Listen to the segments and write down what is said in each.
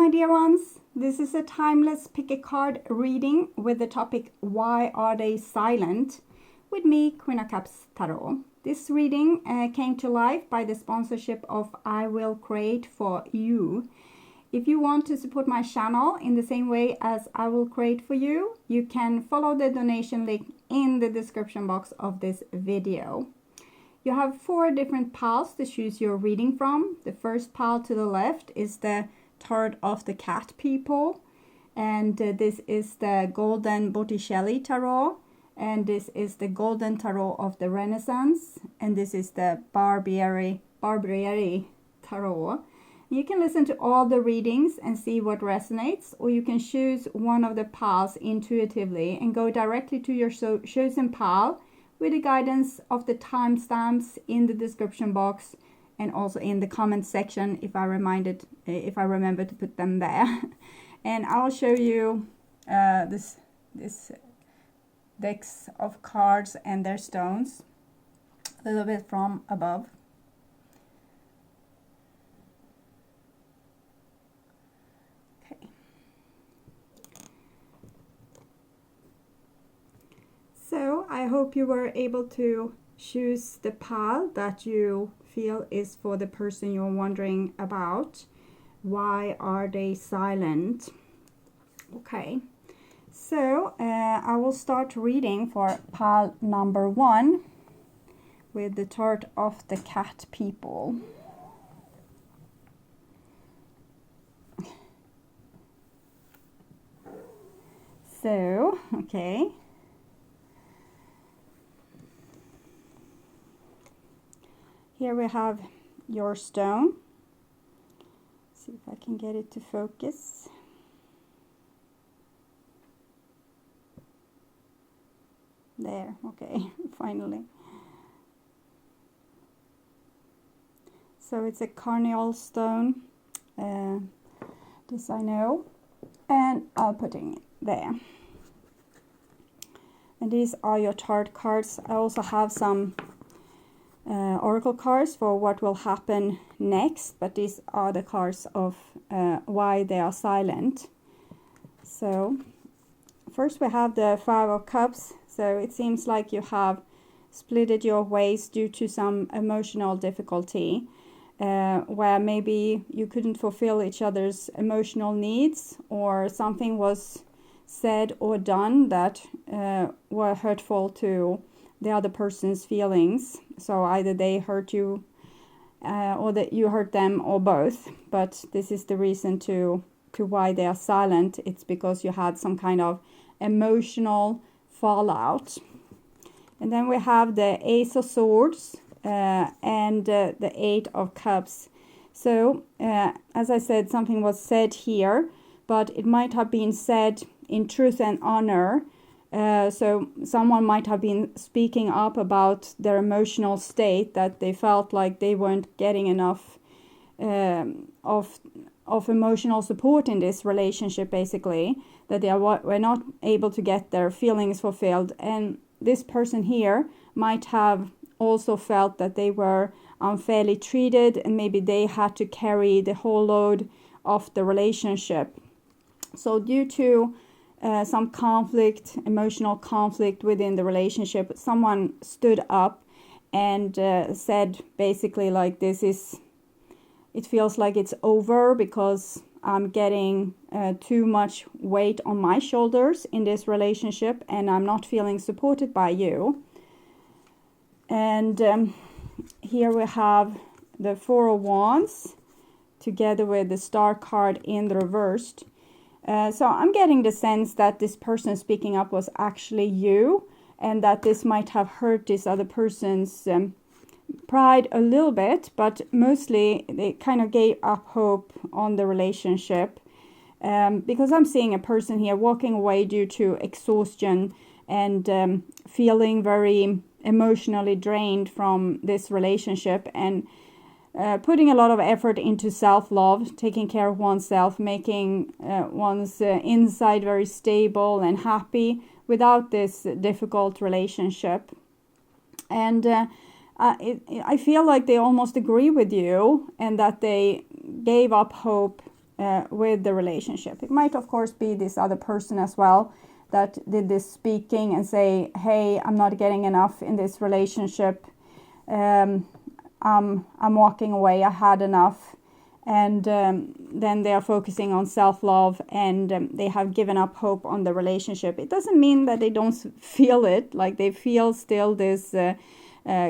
my dear ones. This is a timeless pick a card reading with the topic Why Are They Silent? With me, Queen of Cups Tarot. This reading came to life by the sponsorship of I Will Create For You. If you want to support my channel in the same way as I will create for you, you can follow the donation link in the description box of this video. You have 4 different piles to choose your reading from. The first pile to the left is the Tarot of the Cat People, and this is the Golden Botticelli Tarot, and this is the Golden Tarot of the Renaissance, and this is the Barbieri Tarot. You can listen to all the readings and see what resonates, or you can choose one of the piles intuitively and go directly to your chosen pile with the guidance of the timestamps in the description box and also in the comment section if I remember to put them there. And I'll show you this decks of cards and their stones a little bit from above. So I hope you were able to choose the pile that you feel is for the person you're wondering about. Why are they silent? Okay, so I will start reading for pile number 1 with the Tarot of the Cat People. So, okay. Here we have your stone. See if I can get it to focus. There, okay, finally. So it's a carnival stone, this I know, and I'll put it there. And these are your tarot cards. I also have some oracle cards for what will happen next, but these are the cards of why they are silent. So first we have the 5 of Cups. So it seems like you have splitted your ways due to some emotional difficulty, where maybe you couldn't fulfill each other's emotional needs, or something was said or done that were hurtful to the other person's feelings. So either they hurt you or that you hurt them, or both. But this is the reason to why they are silent. It's because you had some kind of emotional fallout. And then we have the Ace of Swords and the 8 of Cups. So as I said, something was said here, but it might have been said in truth and honor. So someone might have been speaking up about their emotional state, that they felt like they weren't getting enough of emotional support in this relationship, basically, that they were not able to get their feelings fulfilled. And this person here might have also felt that they were unfairly treated, and maybe they had to carry the whole load of the relationship. So due to some conflict, emotional conflict within the relationship, someone stood up and said basically like, it feels like it's over because I'm getting too much weight on my shoulders in this relationship, and I'm not feeling supported by you. And here we have the 4 of Wands together with the Star card in the reversed. So I'm getting the sense that this person speaking up was actually you, and that this might have hurt this other person's pride a little bit, but mostly they kind of gave up hope on the relationship. Because I'm seeing a person here walking away due to exhaustion and feeling very emotionally drained from this relationship, and putting a lot of effort into self-love, taking care of oneself, making one's inside very stable and happy without this difficult relationship. And I feel like they almost agree with you, and that they gave up hope with the relationship. It might, of course, be this other person as well that did this speaking and say, hey, I'm not getting enough in this relationship. I'm walking away. I had enough. And then they are focusing on self-love, and they have given up hope on the relationship. It doesn't mean that they don't feel it, like they feel still this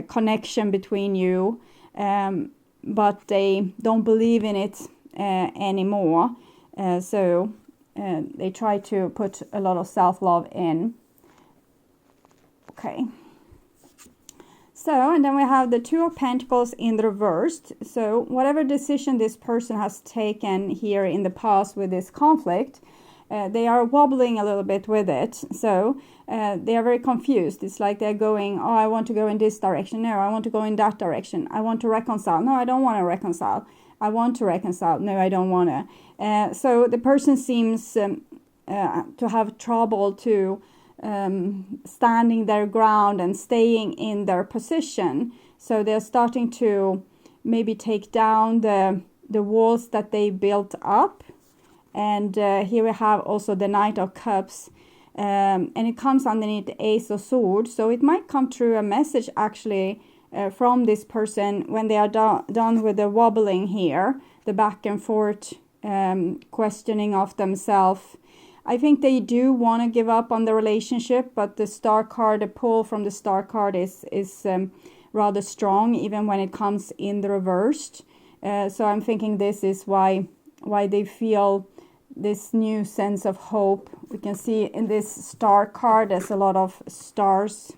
connection between you, but they don't believe in it anymore. So they try to put a lot of self-love in. Okay. So, and then we have the Two of Pentacles in the reversed. So whatever decision this person has taken here in the past with this conflict, they are wobbling a little bit with it. So they are very confused. It's like they're going, oh, I want to go in this direction. No, I want to go in that direction. I want to reconcile. No, I don't want to reconcile. I want to reconcile. No, I don't want to. So the person seems to have trouble to standing their ground and staying in their position. So they're starting to maybe take down the walls that they built up. And here we have also the Knight of Cups, and it comes underneath the Ace of Swords. So it might come through a message actually from this person when they are done with the wobbling here, the back and forth questioning of themselves. I think they do want to give up on the relationship, but the Star card, the pull from the Star card is rather strong, even when it comes in the reversed. So I'm thinking this is why they feel this new sense of hope. We can see in this Star card, there's a lot of stars,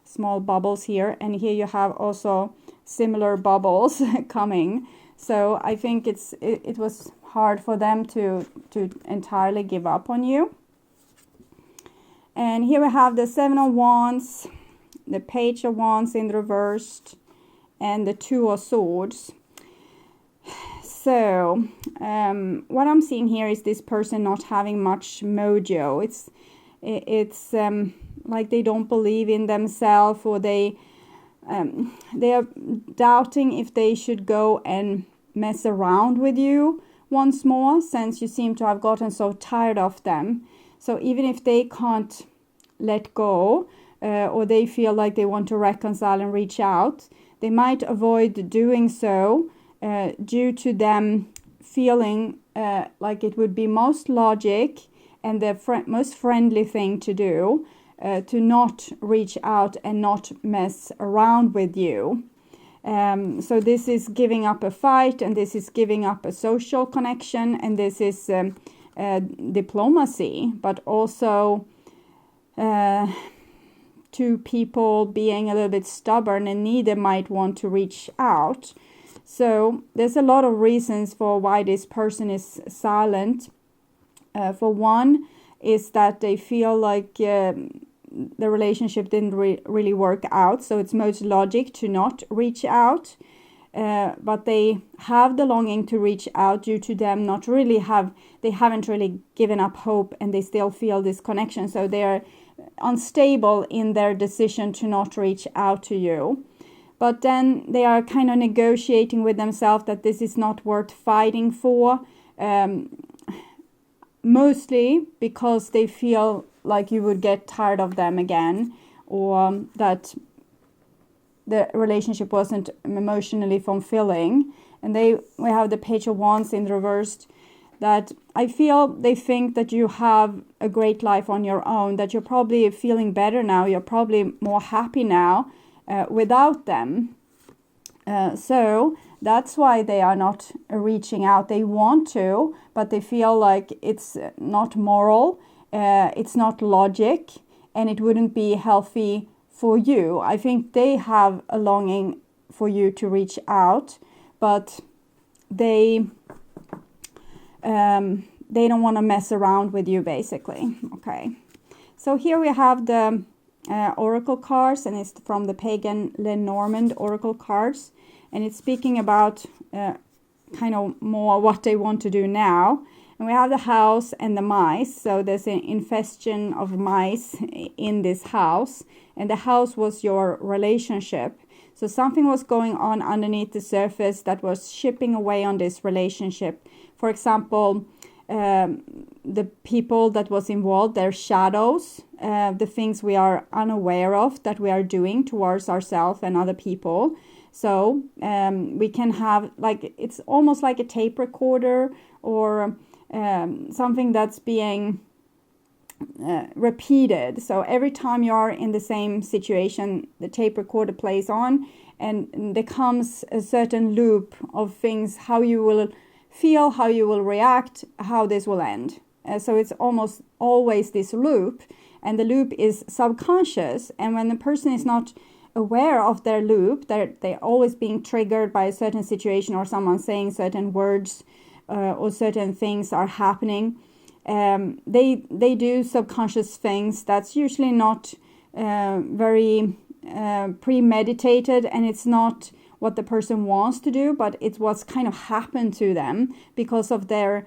small bubbles here, and here you have also similar bubbles coming. So I think it was hard for them to entirely give up on you. And here we have the Seven of Wands, the Page of Wands in the reversed, and the Two of Swords. So what I'm seeing here is this person not having much mojo. It's like they don't believe in themselves, or they are doubting if they should go and mess around with you once more, since you seem to have gotten so tired of them. So even if they can't let go, or they feel like they want to reconcile and reach out, they might avoid doing so due to them feeling like it would be most logic and the most friendly thing to do, to not reach out and not mess around with you. So this is giving up a fight, and this is giving up a social connection, and this is diplomacy, but also two people being a little bit stubborn, and neither might want to reach out. So there's a lot of reasons for why this person is silent. For one is that they feel like the relationship didn't really work out, so it's most logic to not reach out, but they have the longing to reach out due to them they haven't really given up hope, and they still feel this connection, so they're unstable in their decision to not reach out to you. But then they are kind of negotiating with themselves that this is not worth fighting for, mostly because they feel like you would get tired of them again, or that the relationship wasn't emotionally fulfilling. And we have the Page of Wands in the reversed, that I feel they think that you have a great life on your own, that you're probably feeling better now, you're probably more happy now without them. So that's why they are not reaching out. They want to, but they feel like it's not moral, it's not logic, and it wouldn't be healthy for you. I think they have a longing for you to reach out, but they don't want to mess around with you, basically. Okay, so here we have the oracle cards, and it's from the Pagan Lenormand oracle cards, and it's speaking about kind of more what they want to do now. And we have the house and the mice. So there's an infestation of mice in this house, and the house was your relationship. So something was going on underneath the surface that was chipping away on this relationship. For example, the people that was involved, their shadows, the things we are unaware of that we are doing towards ourselves and other people. So we can have, like, it's almost like a tape recorder or something that's being repeated. So every time you are in the same situation, the tape recorder plays on, and there comes a certain loop of things, how you will feel, how you will react, how this will end. So it's almost always this loop, and the loop is subconscious. And when the person is not aware of their loop, they're always being triggered by a certain situation or someone saying certain words or certain things are happening. They do subconscious things that's usually not very premeditated, and it's not what the person wants to do, but it's what's kind of happened to them because of their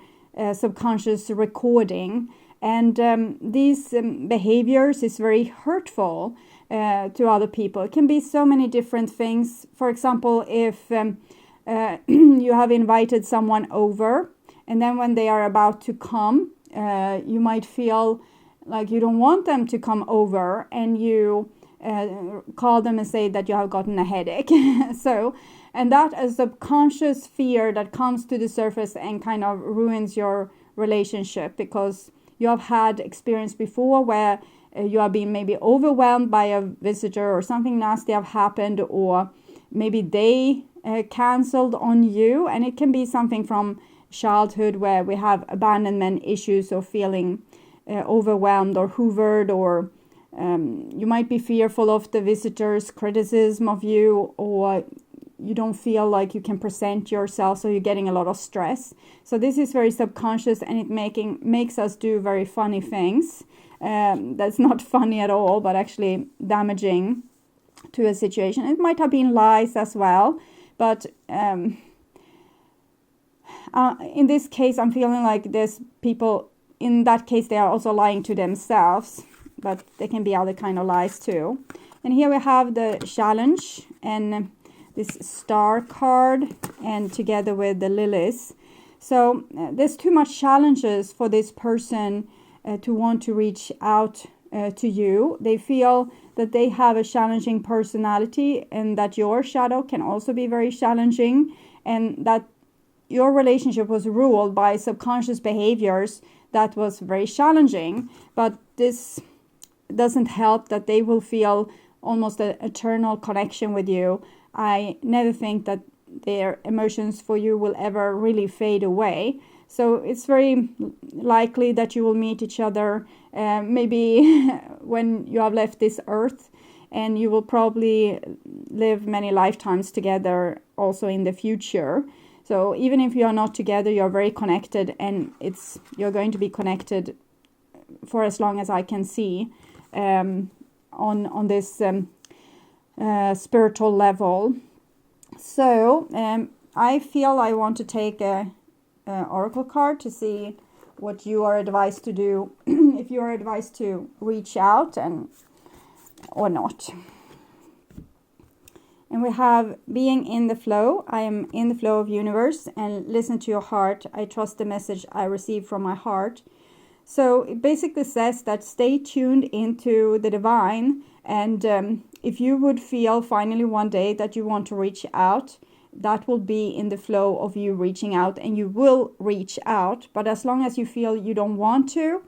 subconscious recording. And these behaviors is very hurtful to other people. It can be so many different things. For example, if you have invited someone over, and then when they are about to come, you might feel like you don't want them to come over, and you call them and say that you have gotten a headache. And that is a subconscious fear that comes to the surface and kind of ruins your relationship, because you have had experience before where you have been maybe overwhelmed by a visitor, or something nasty have happened, or maybe they canceled on you. And it can be something from childhood where we have abandonment issues, or feeling overwhelmed or hoovered, or you might be fearful of the visitor's criticism of you, or you don't feel like you can present yourself, so you're getting a lot of stress. So this is very subconscious, and it makes us do very funny things. That's not funny at all, but actually damaging to a situation. It might have been lies as well, but in this case, I'm feeling like there's people, in that case, they are also lying to themselves, but there can be other kind of lies too. And here we have the challenge and this star card, and together with the lilies. So there's too much challenges for this person to want to reach out to you. They feel that they have a challenging personality, and that your shadow can also be very challenging, and that your relationship was ruled by subconscious behaviors that was very challenging. But this doesn't help that they will feel almost an eternal connection with you. I never think that their emotions for you will ever really fade away. So it's very likely that you will meet each other maybe when you have left this earth, and you will probably live many lifetimes together also in the future. So even if you are not together, you're very connected, and you're going to be connected for as long as I can see on this spiritual level. So I feel I want to take a oracle card to see what you are advised to do, if you are advised to reach out or not. And we have being in the flow. I am in the flow of universe, and listen to your heart. I trust the message I receive from my heart. So it basically says that stay tuned into the divine, and if you would feel finally one day that you want to reach out, that will be in the flow of you reaching out, and you will reach out. But as long as you feel you don't want to,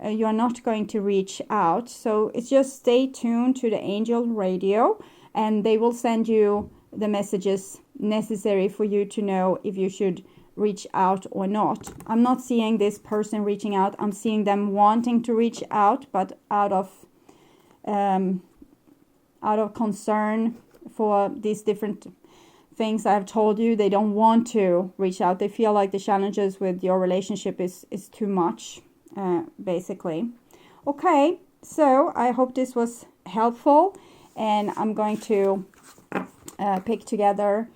you are not going to reach out. So it's just stay tuned to the angel radio, and they will send you the messages necessary for you to know if you should reach out or not. I'm not seeing this person reaching out. I'm seeing them wanting to reach out, but out of concern for these different things I've told you, they don't want to reach out. They feel like the challenges with your relationship is too much, basically. Okay, so I hope this was helpful, and I'm going to pick together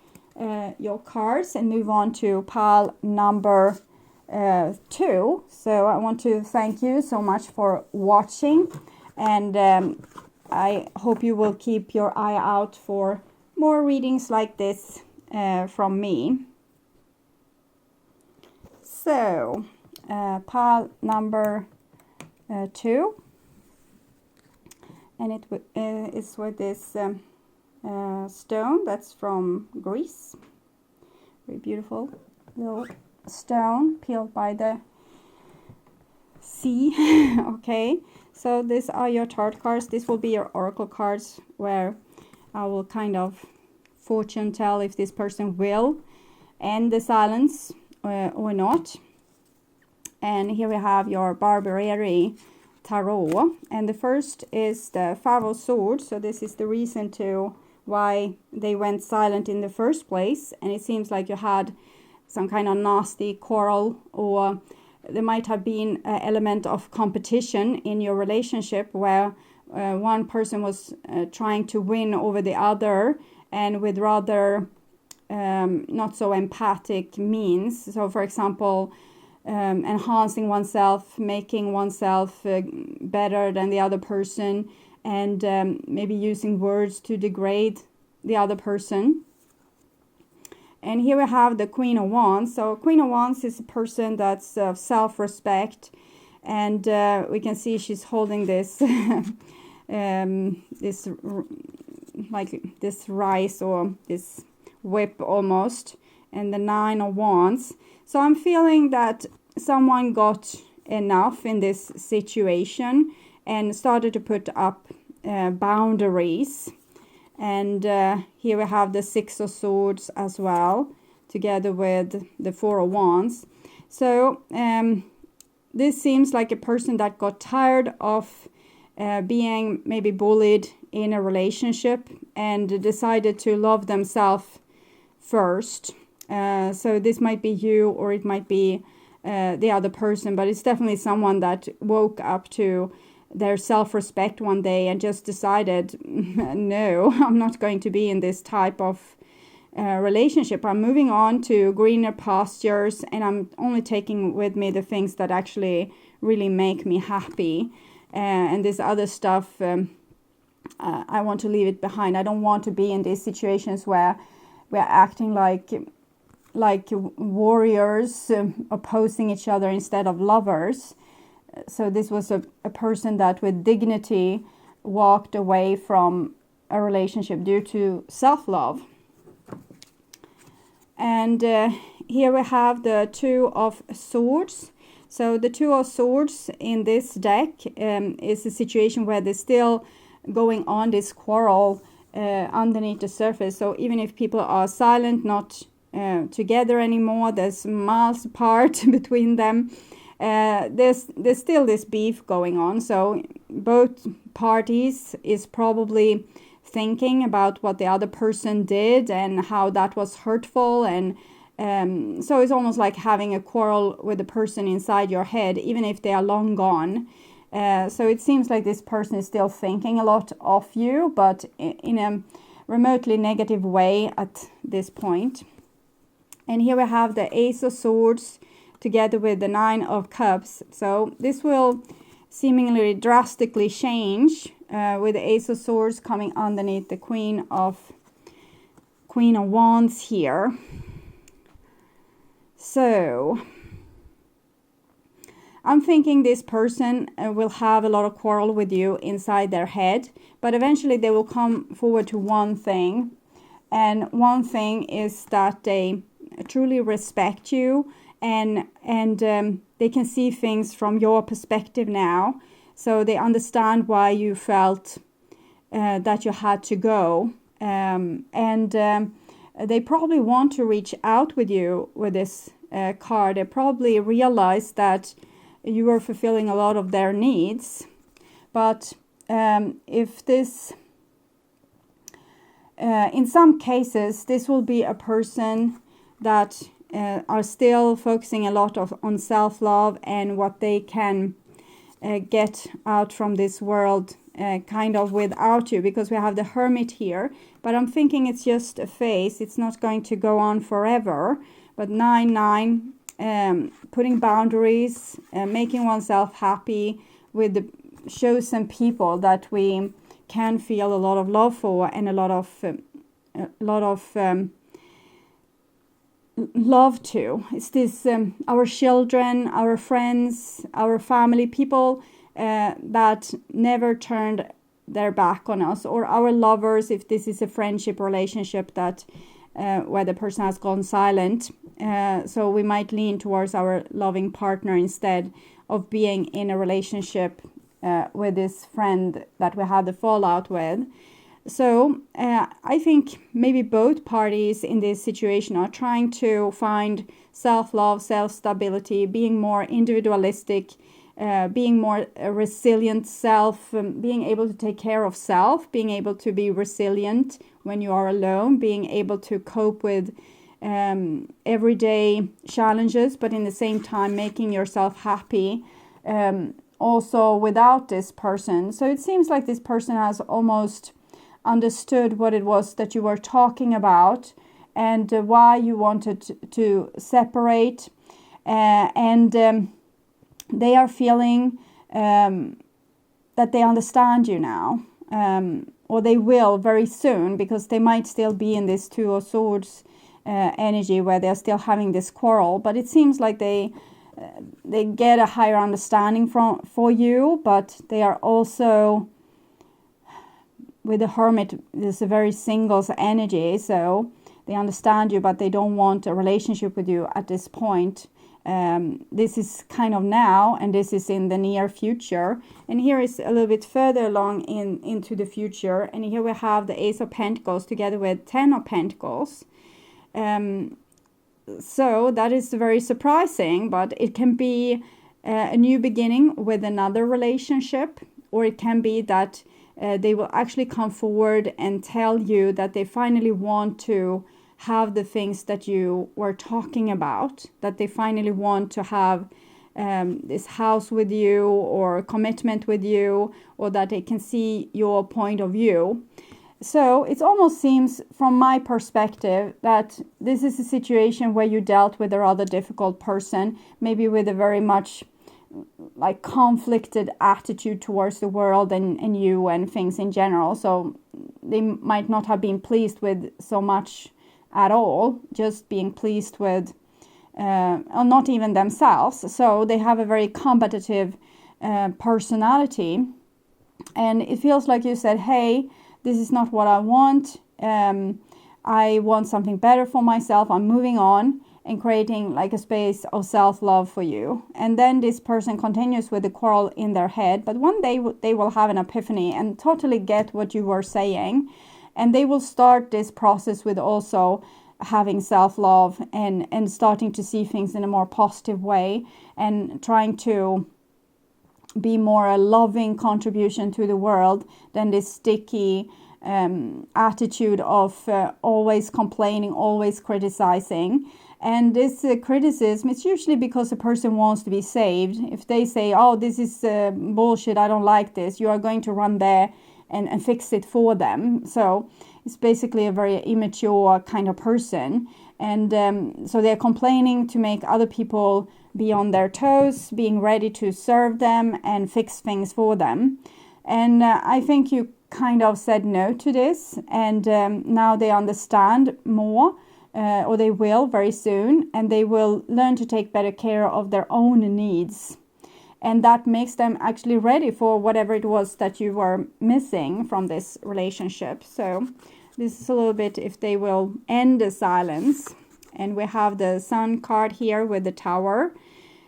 your cards and move on to pile number 2. So I want to thank you so much for watching, and I hope you will keep your eye out for more more readings like this from me. So, pile number 2, and it is with this stone that's from Greece. Very beautiful little stone peeled by the sea. Okay, so these are your tarot cards. This will be your oracle cards, where I will kind of fortune tell if this person will end the silence or not. And here we have your BARBIERI tarot, and the first is the 5 of Swords. So this is the reason to why they went silent in the first place, and it seems like you had some kind of nasty quarrel, or there might have been an element of competition in your relationship, where one person was trying to win over the other, and with rather not so empathic means. So for example, enhancing oneself, making oneself better than the other person, and maybe using words to degrade the other person. And here we have the Queen of Wands. So Queen of Wands is a person that's self-respect, and we can see she's holding this this like this rice or this whip almost, and the 9 of Wands. So I'm feeling that someone got enough in this situation and started to put up boundaries. And here we have the 6 of Swords as well, together with the 4 of Wands. So this seems like a person that got tired of being maybe bullied in a relationship and decided to love themselves first. So this might be you, or it might be the other person, but it's definitely someone that woke up to their self-respect one day and just decided, no, I'm not going to be in this type of relationship. I'm moving on to greener pastures, and I'm only taking with me the things that actually really make me happy. And this other stuff, I want to leave it behind. I don't want to be in these situations where we're acting like warriors opposing each other instead of lovers. So this was a person that with dignity walked away from a relationship due to self-love. And here we have the 2 of Swords. So the 2 of Swords in this deck is a situation where there's still going on this quarrel underneath the surface. So even if people are silent, not together anymore, there's miles apart between them, there's still this beef going on. So both parties is probably thinking about what the other person did and how that was hurtful, and so it's almost like having a quarrel with the person inside your head, even if they are long gone. So it seems like this person is still thinking a lot of you, but in a remotely negative way at this point. And here we have the Ace of Swords together with the 9 of Cups. So this will seemingly drastically change with the Ace of Swords coming underneath the Queen of Wands here. So I'm thinking this person will have a lot of quarrel with you inside their head, but eventually they will come forward to one thing. And one thing is that they truly respect you, and they can see things from your perspective now. So they understand why you felt that you had to go. They probably want to reach out with you with this card. They probably realize that you are fulfilling a lot of their needs. But if this, in some cases, this will be a person that are still focusing a lot on self-love and what they can get out from this world kind of without you, because we have the Hermit here. But I'm thinking it's just a phase. It's not going to go on forever. But 9-9, putting boundaries, making oneself happy with the chosen people that we can feel a lot of love for and a lot of a lot of love to. It's this our children, our friends, our family, people that never turned their back on us, or our lovers, if this is a friendship relationship that where the person has gone silent. So we might lean towards our loving partner instead of being in a relationship with this friend that we had the fallout with. So I think maybe both parties in this situation are trying to find self-love, self-stability, being more individualistic, being more a resilient self, being able to take care of self, being able to be resilient when you are alone, being able to cope with everyday challenges, but in the same time making yourself happy also without this person. So it seems like this person has almost understood what it was that you were talking about and why you wanted to separate, and they are feeling that they understand you now, or they will very soon, because they might still be in this Two of Swords energy where they're still having this quarrel, but it seems like they get a higher understanding for you, but they are also, with the Hermit, there's a very singles energy, so they understand you, but they don't want a relationship with you at this point. This is kind of now, and this is in the near future. And here is a little bit further along into the future. And here we have the Ace of Pentacles together with 10 of Pentacles. So that is very surprising, but it can be a new beginning with another relationship, or it can be that they will actually come forward and tell you that they finally want to have the things that you were talking about, that they finally want to have this house with you, or commitment with you, or that they can see your point of view. So it almost seems, from my perspective, that this is a situation where you dealt with a rather difficult person, maybe with a very much like conflicted attitude towards the world and you and things in general. So they might not have been pleased with so much at all, just being pleased with or not even themselves. So they have a very combative personality, and it feels like you said, hey, this is not what I want. I want something better for myself. I'm moving on, and creating like a space of self-love for you. And then this person continues with the quarrel in their head, but one day they will have an epiphany and totally get what you were saying, and they will start this process with also having self-love and starting to see things in a more positive way, and trying to be more a loving contribution to the world than this sticky attitude of always complaining, always criticizing. And this criticism, it's usually because the person wants to be saved. If they say, oh, this is bullshit, I don't like this, you are going to run there and fix it for them. So it's basically a very immature kind of person. And so they're complaining to make other people be on their toes, being ready to serve them and fix things for them. And I think you kind of said no to this, and now they understand more, or they will very soon, and they will learn to take better care of their own needs. And that makes them actually ready for whatever it was that you were missing from this relationship. So this is a little bit if they will end the silence. And we have the Sun card here with the Tower.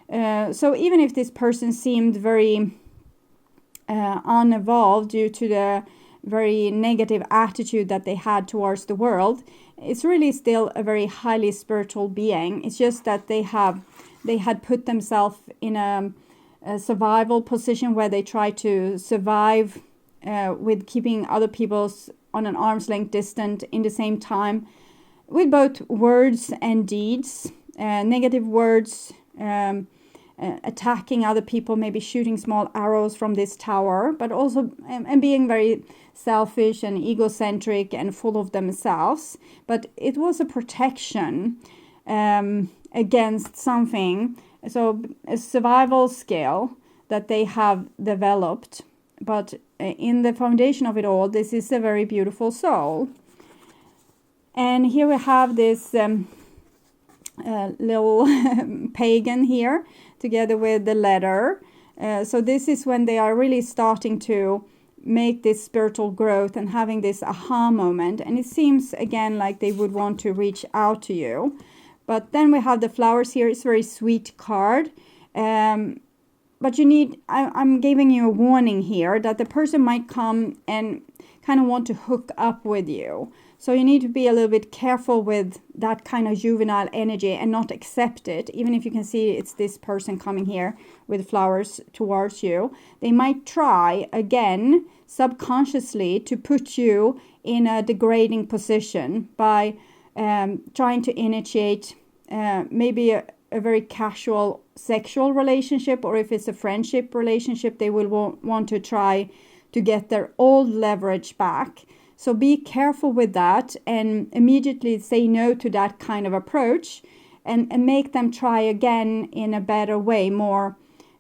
So even if this person seemed very unevolved due to the very negative attitude that they had towards the world, it's really still a very highly spiritual being. It's just that they had put themselves in a survival position where they try to survive with keeping other people's on an arm's length distance in the same time, with both words and deeds, negative words, attacking other people, maybe shooting small arrows from this tower, but also and being very selfish and egocentric and full of themselves. But it was a protection against something, so a survival skill that they have developed. But in the foundation of it all, this is a very beautiful soul. And here we have this little pagan here together with the letter. So this is when they are really starting to make this spiritual growth and having this aha moment. And it seems again like they would want to reach out to you. But then we have the flowers here. It's a very sweet card. But you need, I'm giving you a warning here that the person might come and kind of want to hook up with you. So you need to be a little bit careful with that kind of juvenile energy and not accept it. Even if you can see it's this person coming here with flowers towards you. They might try again subconsciously to put you in a degrading position by trying to initiate maybe a very casual sexual relationship, or if it's a friendship relationship, they will want to try to get their old leverage back. So be careful with that and immediately say no to that kind of approach and make them try again in a better way, more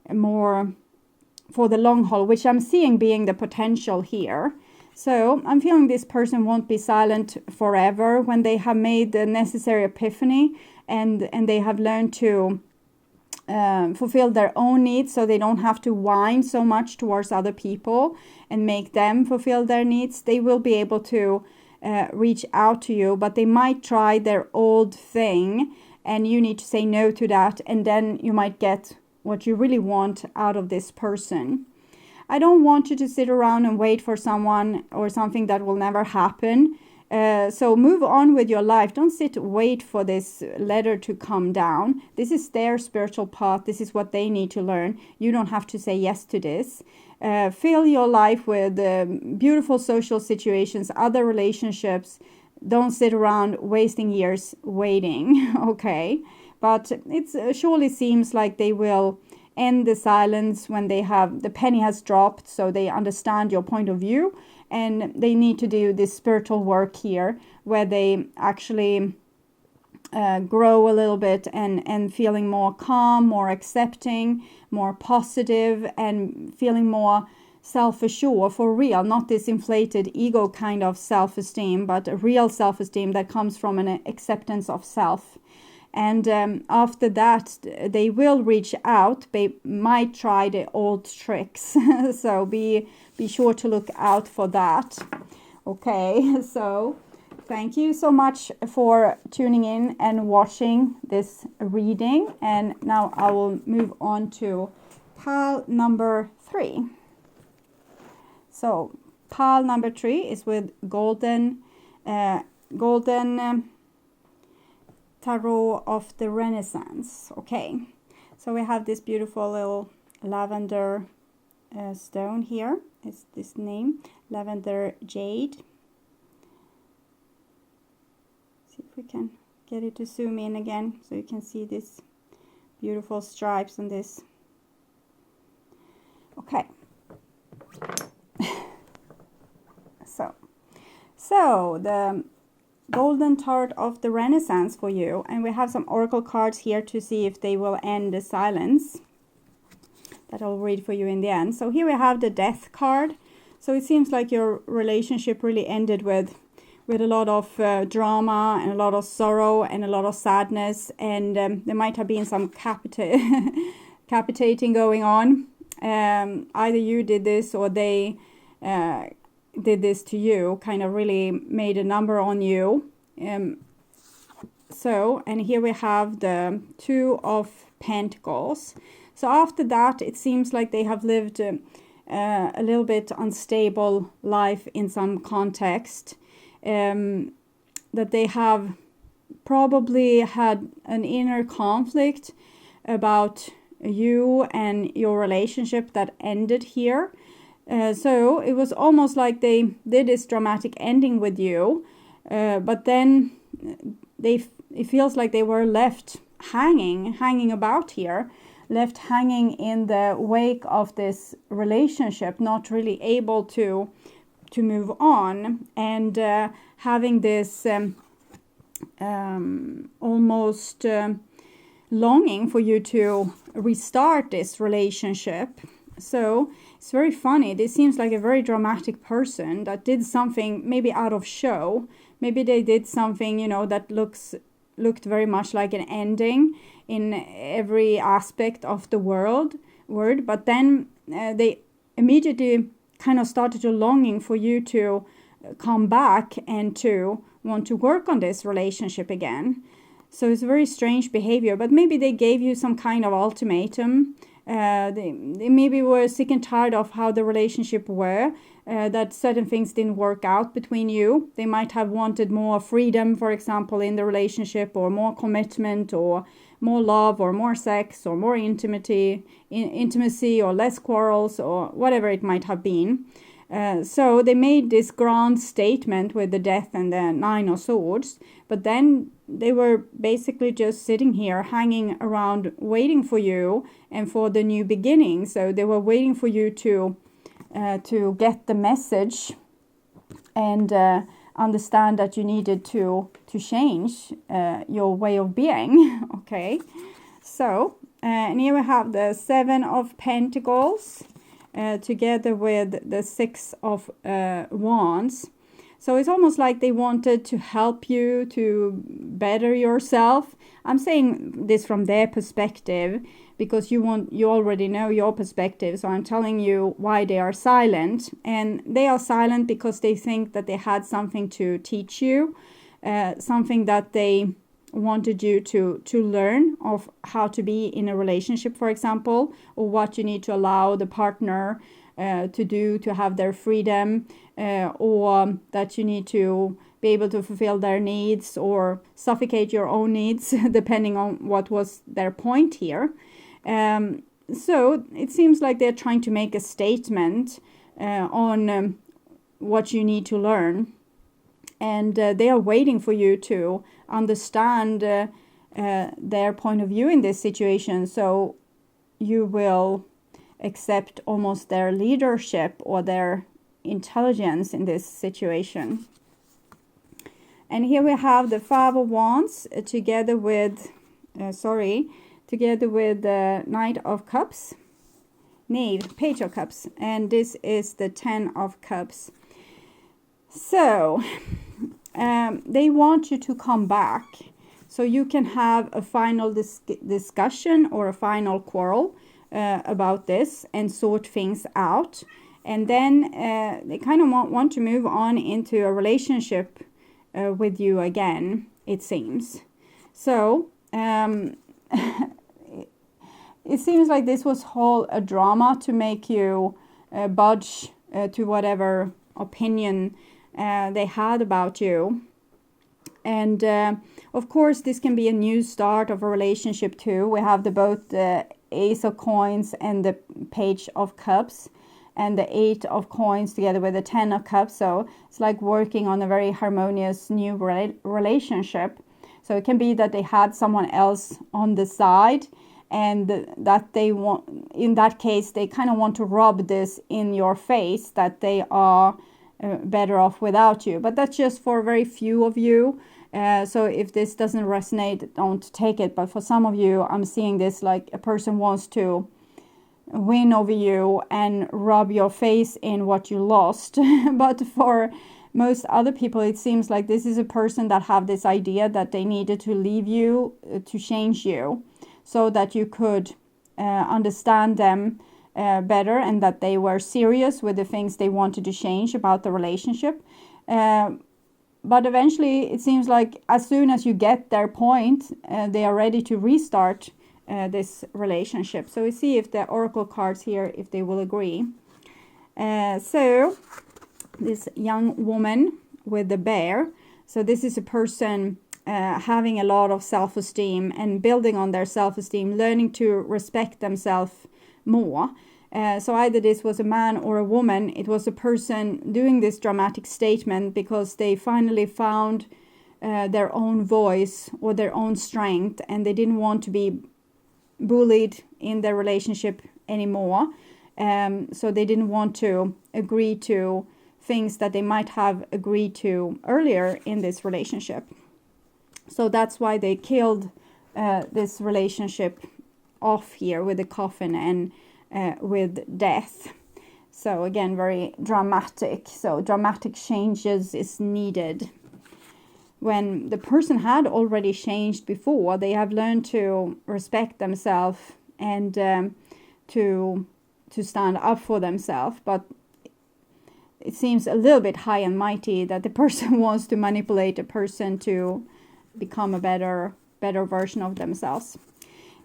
for the long haul, which I'm seeing being the potential here. So I'm feeling this person won't be silent forever when they have made the necessary epiphany and they have learned to fulfill their own needs, so they don't have to whine so much towards other people and make them fulfill their needs. They will be able to reach out to you, but they might try their old thing and you need to say no to that, and then you might get what you really want out of this person. I don't want you to sit around and wait for someone or something that will never happen. So move on with your life. Don't wait for this letter to come down. This is their spiritual path. This is what they need to learn. You don't have to say yes to this. Fill your life with beautiful social situations, other relationships. Don't sit around wasting years waiting, okay? But it surely seems like they will end the silence when the penny has dropped, so they understand your point of view. And they need to do this spiritual work here where they actually grow a little bit and feeling more calm, more accepting, more positive, and feeling more self-assured for real. Not this inflated ego kind of self-esteem, but a real self-esteem that comes from an acceptance of self. And after that, they will reach out. They might try the old tricks. So be sure to look out for that. Okay, so thank you so much for tuning in and watching this reading. And now I will move on to pile number 3. So pile number 3 is with golden Tarot of the Renaissance. Okay, so we have this beautiful little lavender stone here. It's this name, lavender jade. See if we can get it to zoom in again so you can see this beautiful stripes on this. Okay. So the Golden Tarot of the Renaissance for you, and we have some oracle cards here to see if they will end the silence that I'll read for you in the end. So here we have the Death card. So it seems like your relationship really ended with a lot of drama and a lot of sorrow and a lot of sadness, and there might have been some capitating going on. Either you did this or they did this to you, kind of really made a number on you. And here we have the Two of Pentacles. So after that, it seems like they have lived a little bit unstable life in some context, that they have probably had an inner conflict about you and your relationship that ended here. So it was almost like they did this dramatic ending with you, but then it feels like they were left hanging about here, left hanging in the wake of this relationship, not really able to move on, and having this almost longing for you to restart this relationship. So it's very funny. This seems like a very dramatic person that did something maybe out of show. Maybe they did something, that looked very much like an ending in every aspect of the word, but then they immediately kind of started to longing for you to come back and to want to work on this relationship again. So it's very strange behavior, but maybe they gave you some kind of ultimatum. They maybe were sick and tired of how the relationship were, that certain things didn't work out between you. They might have wanted more freedom, for example, in the relationship, or more commitment, or more love, or more sex, or more intimacy, or less quarrels, or whatever it might have been. So they made this grand statement with the Death and the Nine of Swords, but then they were basically just sitting here hanging around waiting for you and for the new beginning. So they were waiting for you to get the message and understand that you needed to change your way of being. Okay, so and here we have the Seven of Pentacles together with the Six of Wands. So it's almost like they wanted to help you to better yourself. I'm saying this from their perspective because you already know your perspective. So I'm telling you why they are silent. And they are silent because they think that they had something to teach you, something that they wanted you to learn of how to be in a relationship, for example, or what you need to allow the partner to do to have their freedom, or that you need to be able to fulfill their needs or suffocate your own needs, depending on what was their point here. So it seems like they're trying to make a statement on what you need to learn. And they are waiting for you to understand their point of view in this situation. So you will accept almost their leadership or their intelligence in this situation. And here we have the Five of Wands together with the Knight of Cups, Knave, Page of Cups, and this is the Ten of Cups. So they want you to come back so you can have a final discussion or a final quarrel about this and sort things out. And then they kind of want to move on into a relationship with you again, it seems. So it seems like this was whole a drama to make you budge to whatever opinion they had about you. And of course this can be a new start of a relationship too. We have both the Ace of Coins and the Page of Cups, and the Eight of Coins together with the Ten of Cups. So it's like working on a very harmonious new relationship. So it can be that they had someone else on the side, and that they want, in that case, they kind of want to rub this in your face that they are better off without you. But that's just for very few of you. So if this doesn't resonate, don't take it. But for some of you, I'm seeing this like a person wants to win over you and rub your face in what you lost. But for most other people, it seems like this is a person that have this idea that they needed to leave you to change you, so that you could understand them better, and that they were serious with the things they wanted to change about the relationship. But eventually it seems like as soon as you get their point, they are ready to restart this relationship. So we see if the oracle cards here, if they will agree. So this young woman with the bear. So this is a person having a lot of self-esteem and building on their self-esteem, learning to respect themselves more. So either this was a man or a woman, it was a person doing this dramatic statement because they finally found their own voice or their own strength, and they didn't want to be bullied in their relationship anymore. So they didn't want to agree to things that they might have agreed to earlier in this relationship. So that's why they killed this relationship off here with the coffin and with death. So again, very dramatic. So dramatic changes is needed. When the person had already changed before, they have learned to respect themselves and to stand up for themselves. But it seems a little bit high and mighty that the person wants to manipulate a person to become a better version of themselves.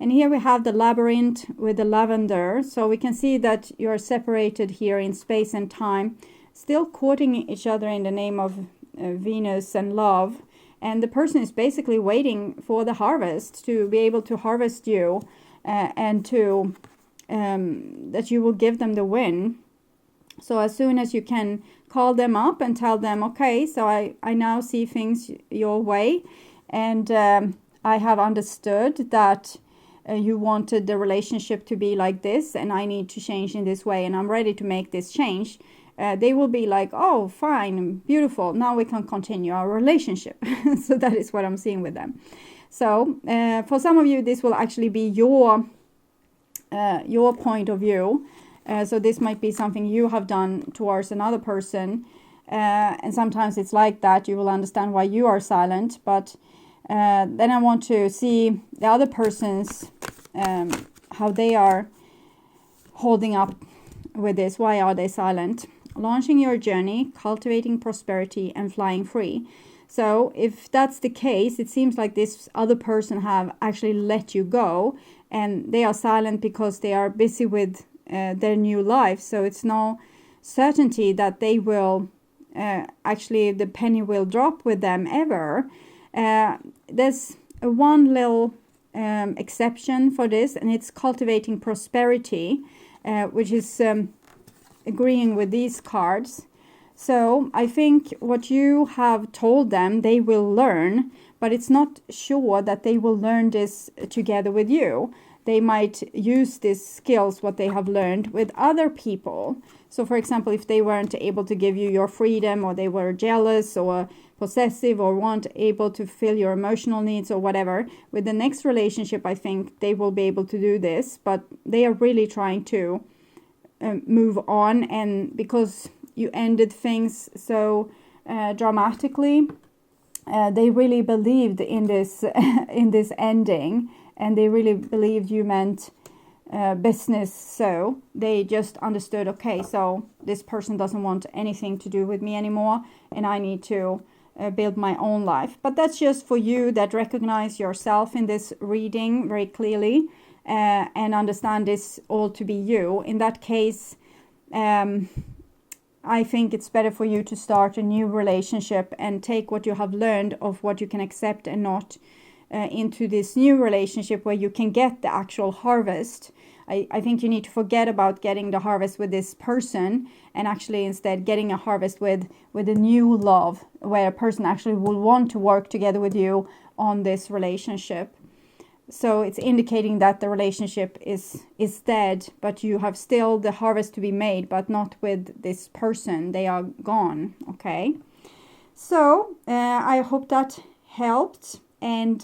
And here we have the labyrinth with the lavender. So we can see that you are separated here in space and time, still courting each other in the name of Venus and love. And the person is basically waiting for the harvest, to be able to harvest you and to that you will give them the win. So as soon as you can call them up and tell them, okay, so I now see things your way, and I have understood that you wanted the relationship to be like this, and I need to change in this way, and I'm ready to make this change. They will be like, oh, fine, beautiful, now we can continue our relationship. So that is what I'm seeing with them. So for some of you, this will actually be your point of view. So this might be something you have done towards another person. And sometimes it's like that. You will understand why you are silent. But then I want to see the other person's, how they are holding up with this. Why are they silent? Launching your journey, cultivating prosperity, and flying free. So if that's the case, it seems like this other person have actually let you go, and they are silent because they are busy with their new life. So it's no certainty that they will actually, the penny will drop with them ever. There's one little exception for this, and it's cultivating prosperity, which is agreeing with these cards. So I think what you have told them, they will learn, but it's not sure that they will learn this together with you. They might use these skills, what they have learned, with other people. So for example, if they weren't able to give you your freedom, or they were jealous or possessive, or weren't able to fulfill your emotional needs or whatever, with the next relationship, I think they will be able to do this. But they are really trying to move on, and because you ended things so dramatically, they really believed in this in this ending, and they really believed you meant business. So they just understood, okay, so this person doesn't want anything to do with me anymore, and I need to build my own life. But that's just for you that recognize yourself in this reading very clearly, and understand this all to be you. In that case, I think it's better for you to start a new relationship and take what you have learned of what you can accept and not into this new relationship where you can get the actual harvest. I think you need to forget about getting the harvest with this person, and actually instead getting a harvest with a new love, where a person actually will want to work together with you on this relationship. So it's indicating that the relationship is dead, but you have still the harvest to be made, but not with this person. They are gone. Okay. So I hope that helped. And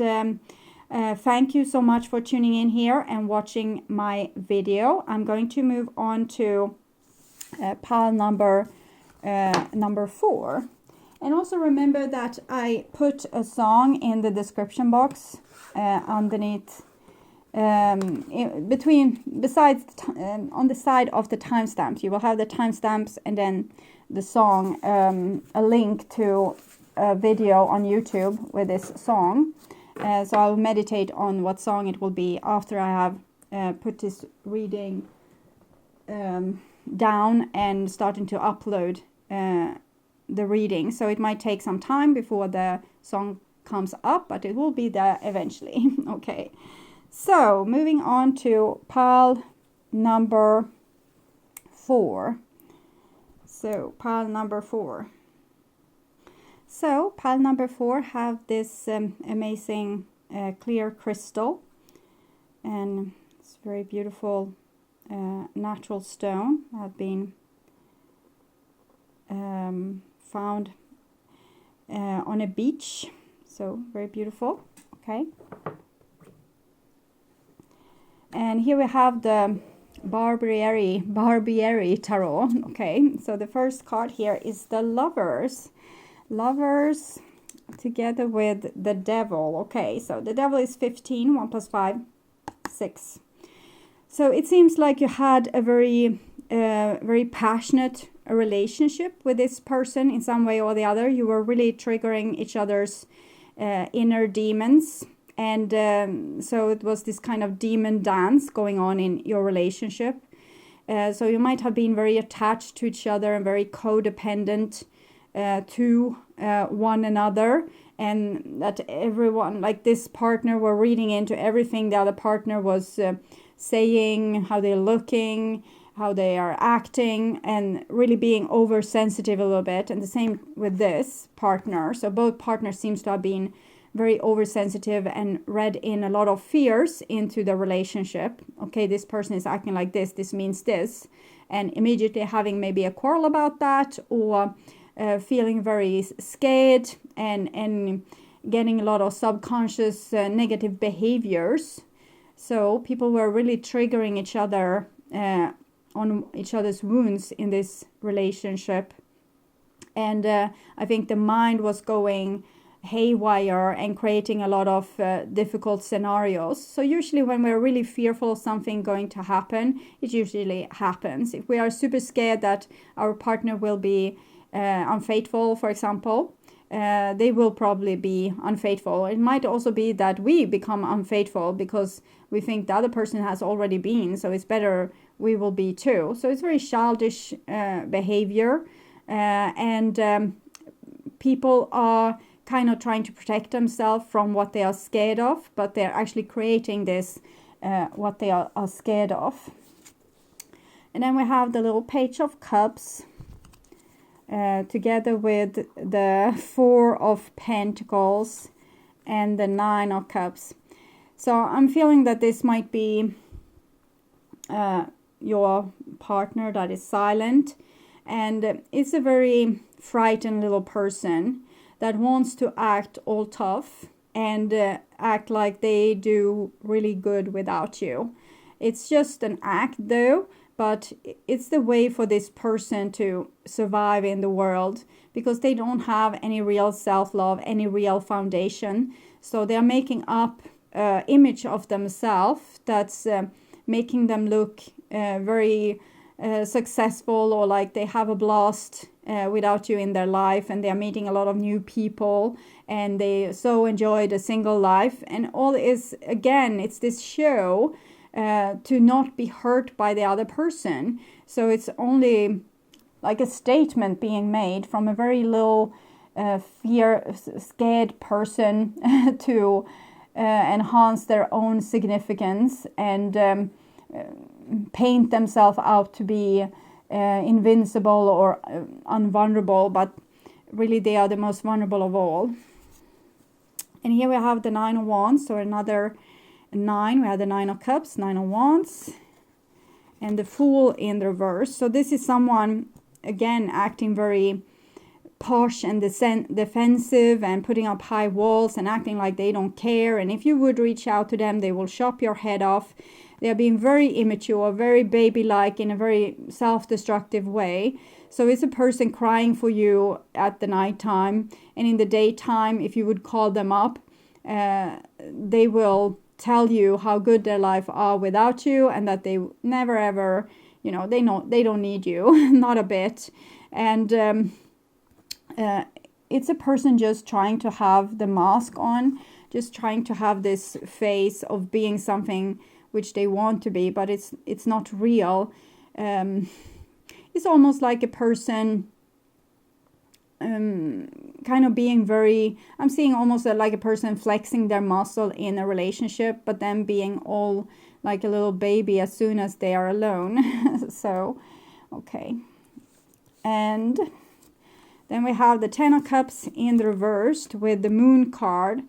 thank you so much for tuning in here and watching my video. I'm going to move on to pile number 4. And also remember that I put a song in the description box underneath, besides on the side of the timestamps. You will have the timestamps and then the song, a link to a video on YouTube with this song. So I'll meditate on what song it will be after I have put this reading down and starting to upload the reading. So it might take some time before the song comes up, but it will be there eventually. Okay, so moving on to pile number 4. So pile number 4. So pile number 4 have this amazing clear crystal, and it's very beautiful natural stone that have been found on a beach. So very beautiful. Okay, and here we have the Barbieri tarot. Okay, so the first card here is the Lovers. Lovers together with the Devil. Okay, so the Devil is 15, 1 plus 5, 6. So it seems like you had a very passionate relationship with this person in some way or the other. You were really triggering each other's inner demons. And so it was this kind of demon dance going on in your relationship. So you might have been very attached to each other and very codependent to one another. And that everyone, like this partner, were reading into everything the other partner was saying, how they're looking, how they are acting, and really being oversensitive a little bit. And the same with this partner. So both partners seems to have been very oversensitive and read in a lot of fears into the relationship. Okay, this person is acting like this means this, and immediately having maybe a quarrel about that, or feeling very scared and getting a lot of subconscious negative behaviors. So people were really triggering each other on each other's wounds in this relationship, and I think the mind was going haywire and creating a lot of difficult scenarios. So usually when we're really fearful of something going to happen, it usually happens. If we are super scared that our partner will be unfaithful, for example, they will probably be unfaithful. It might also be that we become unfaithful because we think the other person has already been, so it's better we will be too. So it's very childish behavior, and people are kind of trying to protect themselves from what they are scared of, but they're actually creating this, what they are scared of. And then we have the little Page of Cups, together with the 4 of Pentacles and the 9 of Cups. So I'm feeling that this might be your partner that is silent, and it's a very frightened little person that wants to act all tough and act like they do really good without you. It's just an act though, but it's the way for this person to survive in the world, because they don't have any real self-love, any real foundation. So they're making up image of themselves that's making them look very successful, or like they have a blast without you in their life, and they're meeting a lot of new people, and they so enjoy the single life. And all is, again, it's this show to not be hurt by the other person. So it's only like a statement being made from a very little scared person to enhance their own significance and paint themselves out to be invincible or unvulnerable, but really they are the most vulnerable of all. And here we have the 9 of Wands, so another 9. We have the 9 of Cups, 9 of Wands, and the Fool in the reverse. So this is someone, again, acting very posh and defensive and putting up high walls and acting like they don't care. And if you would reach out to them, they will chop your head off. They are being very immature, very baby-like in a very self-destructive way. So it's a person crying for you at the nighttime, and in the daytime, if you would call them up, they will tell you how good their life are without you, and that they never ever, they don't need you, not a bit. And it's a person just trying to have the mask on, just trying to have this face of being something which they want to be, but it's not real. It's almost like a person kind of being very, I'm seeing almost like a person flexing their muscle in a relationship, but then being all like a little baby as soon as they are alone. So, okay. And then we have the 10 of Cups in the reversed with the Moon card.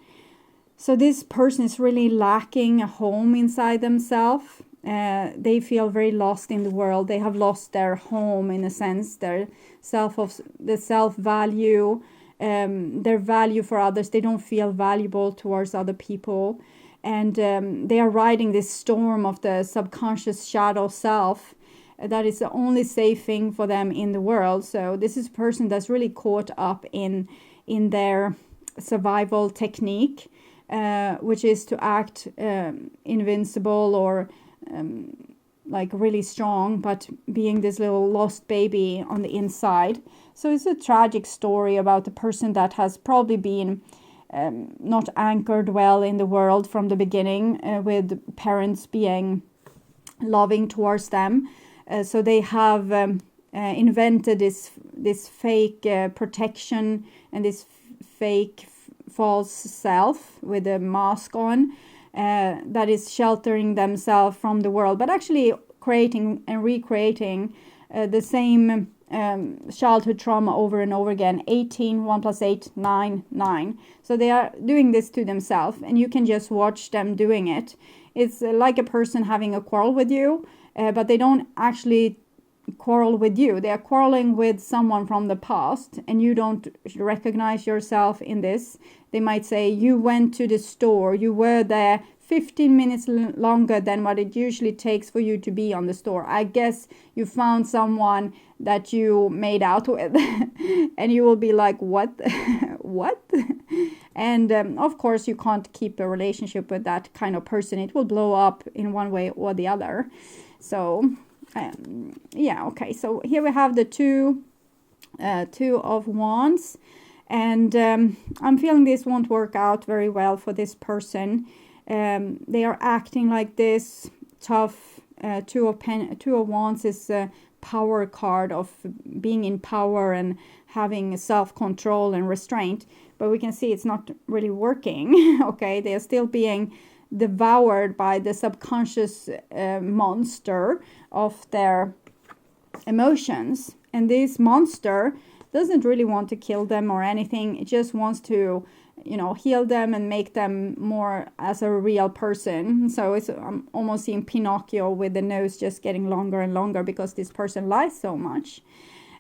So this person is really lacking a home inside themselves. They feel very lost in the world. They have lost their home, in a sense, the self-value, their value for others. They don't feel valuable towards other people. and they are riding this storm of the subconscious shadow self that is the only safe thing for them in the world. So this is a person that's really caught up in their survival technique, which is to act invincible or like really strong, but being this little lost baby on the inside. So it's a tragic story about a person that has probably been not anchored well in the world from the beginning, with parents being loving towards them. So they have invented this fake protection and this fake false self with a mask on, that is sheltering themselves from the world, but actually creating and recreating the same childhood trauma over and over again. 18, 1 + 8, 9, 9. So they are doing this to themselves, and you can just watch them doing it. It's like a person having a quarrel with you, but they don't actually quarrel with you. They are quarreling with someone from the past, and you don't recognize yourself in this. They might say, you went to the store, you were there 15 minutes longer than what it usually takes for you to be on the store. I guess you found someone that you made out with. And you will be like, what? What? And of course you can't keep a relationship with that kind of person. It will blow up in one way or the other. So yeah, okay, so here we have the two of Wands, and I'm feeling this won't work out very well for this person. They are acting like this tough. Two of Wands is a power card of being in power and having self-control and restraint, but we can see it's not really working. Okay, they are still being devoured by the subconscious monster of their emotions, and this monster doesn't really want to kill them or anything. It just wants to, heal them and make them more as a real person. So it's almost seeing Pinocchio with the nose just getting longer and longer because this person lies so much.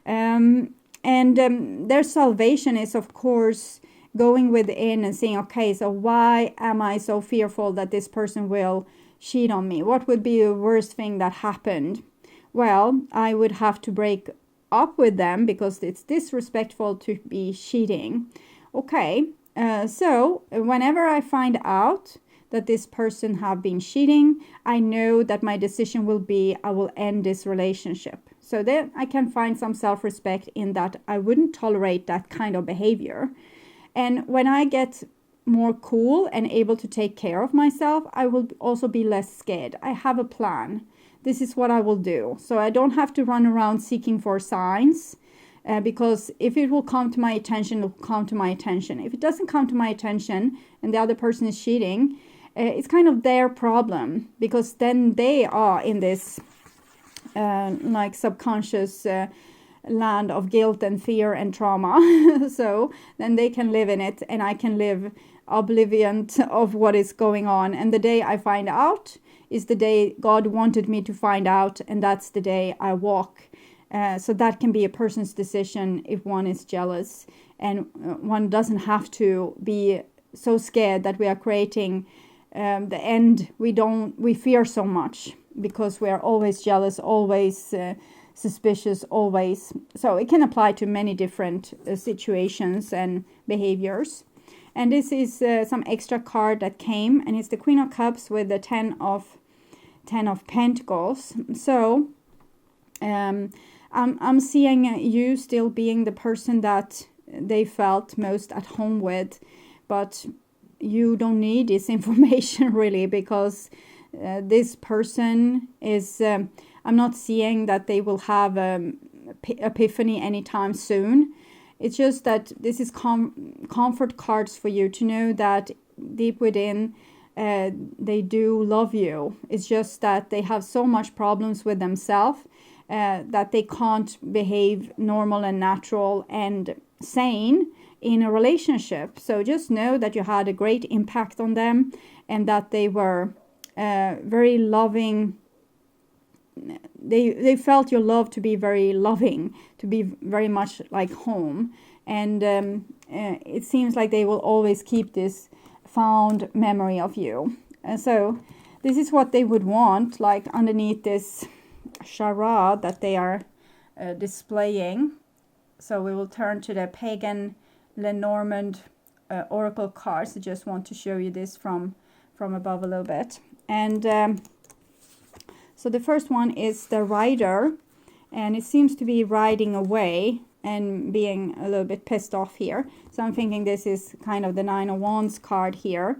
And their salvation is, of course, going within and saying, okay, so why am I so fearful that this person will cheat on me? What would be the worst thing that happened? Well, I would have to break up with them because it's disrespectful to be cheating. Okay, so whenever I find out that this person have been cheating, I know that my decision will be I will end this relationship. So then I can find some self-respect in that I wouldn't tolerate that kind of behavior. And when I get more cool and able to take care of myself, I will also be less scared. I have a plan. This is what I will do. So I don't have to run around seeking for signs, because if it will come to my attention, it will come to my attention. If it doesn't come to my attention and the other person is cheating, it's kind of their problem, because then they are in this like subconscious land of guilt and fear and trauma. So then they can live in it and I can live oblivion of what is going on. And the day I find out is the day God wanted me to find out, and that's the day I walk. So that can be a person's decision if one is jealous, and one doesn't have to be so scared that we are creating the end we fear so much, because we are always jealous, always suspicious, always. So it can apply to many different situations and behaviors. And this is some extra card that came, and it's the Queen of Cups with the Ten of Pentacles. So I'm seeing you still being the person that they felt most at home with, but you don't need this information really, because this person is, I'm not seeing that they will have epiphany anytime soon. It's just that this is comfort cards for you to know that deep within they do love you. It's just that they have so much problems with themselves that they can't behave normal and natural and sane in a relationship. So just know that you had a great impact on them, and that they were very loving. They felt your love to be very loving, to be very much like home. And it seems like they will always keep this fond memory of you. And so this is what they would want, like underneath this charade that they are displaying. So we will turn to the Pagan Lenormand oracle cards. I just want to show you this from above a little bit. And so the first one is the rider, and it seems to be riding away and being a little bit pissed off here. So I'm thinking this is kind of the Nine of Wands card here.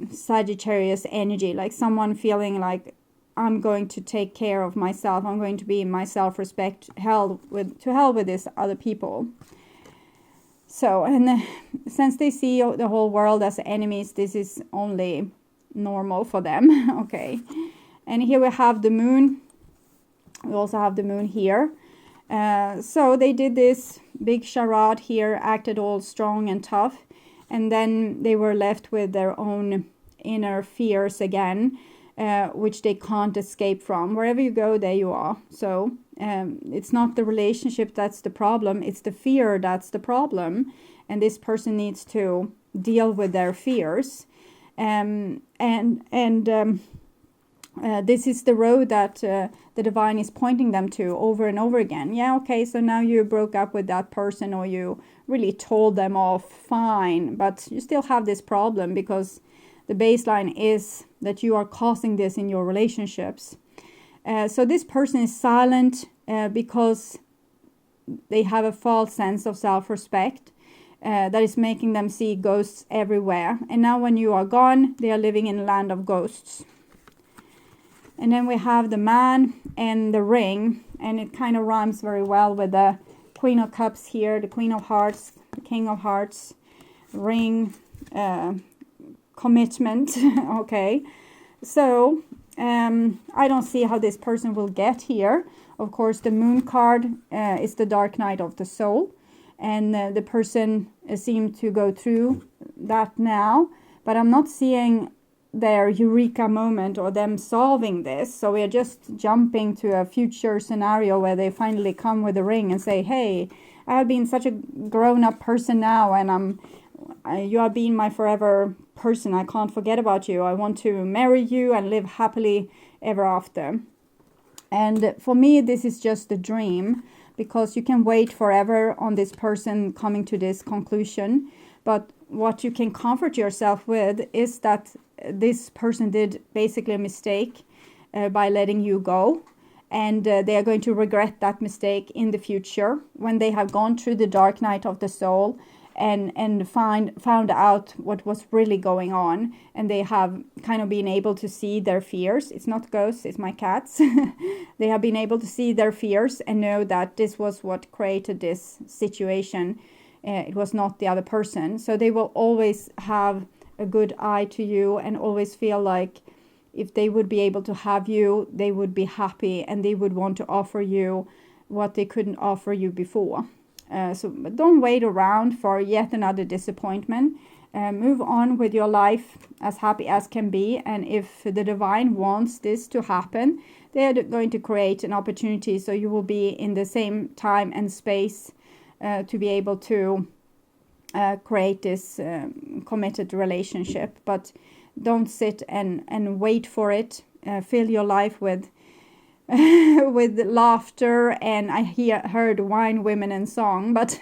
Sagittarius energy, like someone feeling like, I'm going to take care of myself. I'm going to be in my self-respect. To hell with this other people. So, and since they see the whole world as enemies, this is only normal for them. Okay. And here we have the moon. We also have the moon here. So they did this big charade here, acted all strong and tough. And then they were left with their own inner fears again. Which they can't escape from. Wherever you go, there you are. So it's not the relationship that's the problem, it's the fear that's the problem. And this person needs to deal with their fears. This is the road that the divine is pointing them to over and over again. Yeah, okay, so now you broke up with that person, or you really told them off, fine. But you still have this problem because the baseline is that you are causing this in your relationships. So this person is silent because they have a false sense of self-respect that is making them see ghosts everywhere. And now when you are gone, they are living in a land of ghosts. And then we have the man and the ring. And it kind of rhymes very well with the Queen of Cups here, the Queen of Hearts, the King of Hearts, ring, commitment. Okay, so I don't see how this person will get here. Of course, the moon card is the dark night of the soul, and the person seemed to go through that now, but I'm not seeing their eureka moment or them solving this. So we are just jumping to a future scenario where they finally come with a ring and say, hey, I have been such a grown-up person now, and you are being my forever person. I can't forget about you. I want to marry you and live happily ever after. And for me, this is just a dream, because you can wait forever on this person coming to this conclusion. But what you can comfort yourself with is that this person did basically a mistake by letting you go. And they are going to regret that mistake in the future when they have gone through the dark night of the soul and found out what was really going on, and they have kind of been able to see their fears. It's not ghosts, it's my cats. They have been able to see their fears and know that this was what created this situation. It was not the other person. So they will always have a good eye to you and always feel like if they would be able to have you, they would be happy and they would want to offer you what they couldn't offer you before. So don't wait around for yet another disappointment. Move on with your life as happy as can be. And if the divine wants this to happen, they are going to create an opportunity so you will be in the same time and space to be able to create this committed relationship. But don't sit and wait for it. Fill your life with with laughter, and I heard wine, women and song, but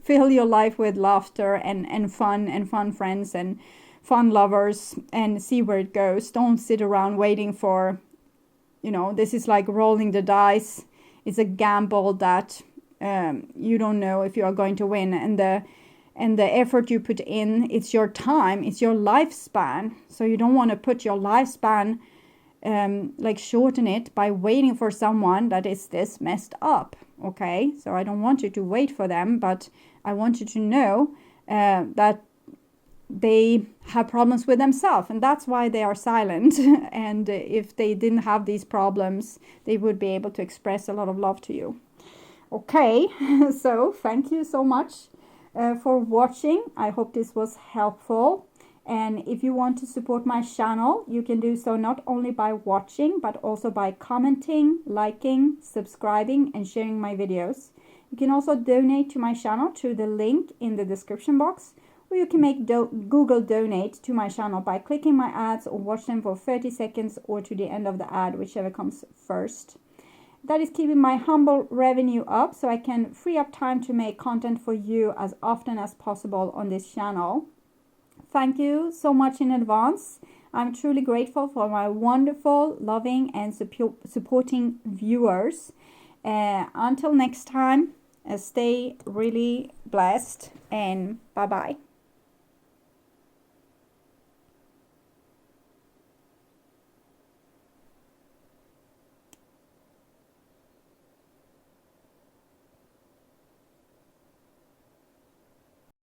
fill your life with laughter and fun friends and fun lovers, and see where it goes. Don't sit around waiting for, this is like rolling the dice. It's a gamble that you don't know if you are going to win, and the effort you put in, it's your time, it's your lifespan. So you don't want to put your lifespan shorten it by waiting for someone that is this messed up. Okay, so I don't want you to wait for them, but I want you to know that they have problems with themselves, and that's why they are silent. And if they didn't have these problems, they would be able to express a lot of love to you. Okay, so thank you so much for watching. I hope this was helpful. And if you want to support my channel, you can do so not only by watching, but also by commenting, liking, subscribing, and sharing my videos. You can also donate to my channel through the link in the description box, or or you can make Google donate to my channel by clicking my ads or watch them for 30 seconds or to the end of the ad, whichever comes first. That is keeping my humble revenue up so I can free up time to make content for you as often as possible on this channel. Thank you so much in advance. I'm truly grateful for my wonderful, loving and supporting viewers. Until next time, stay really blessed and bye-bye.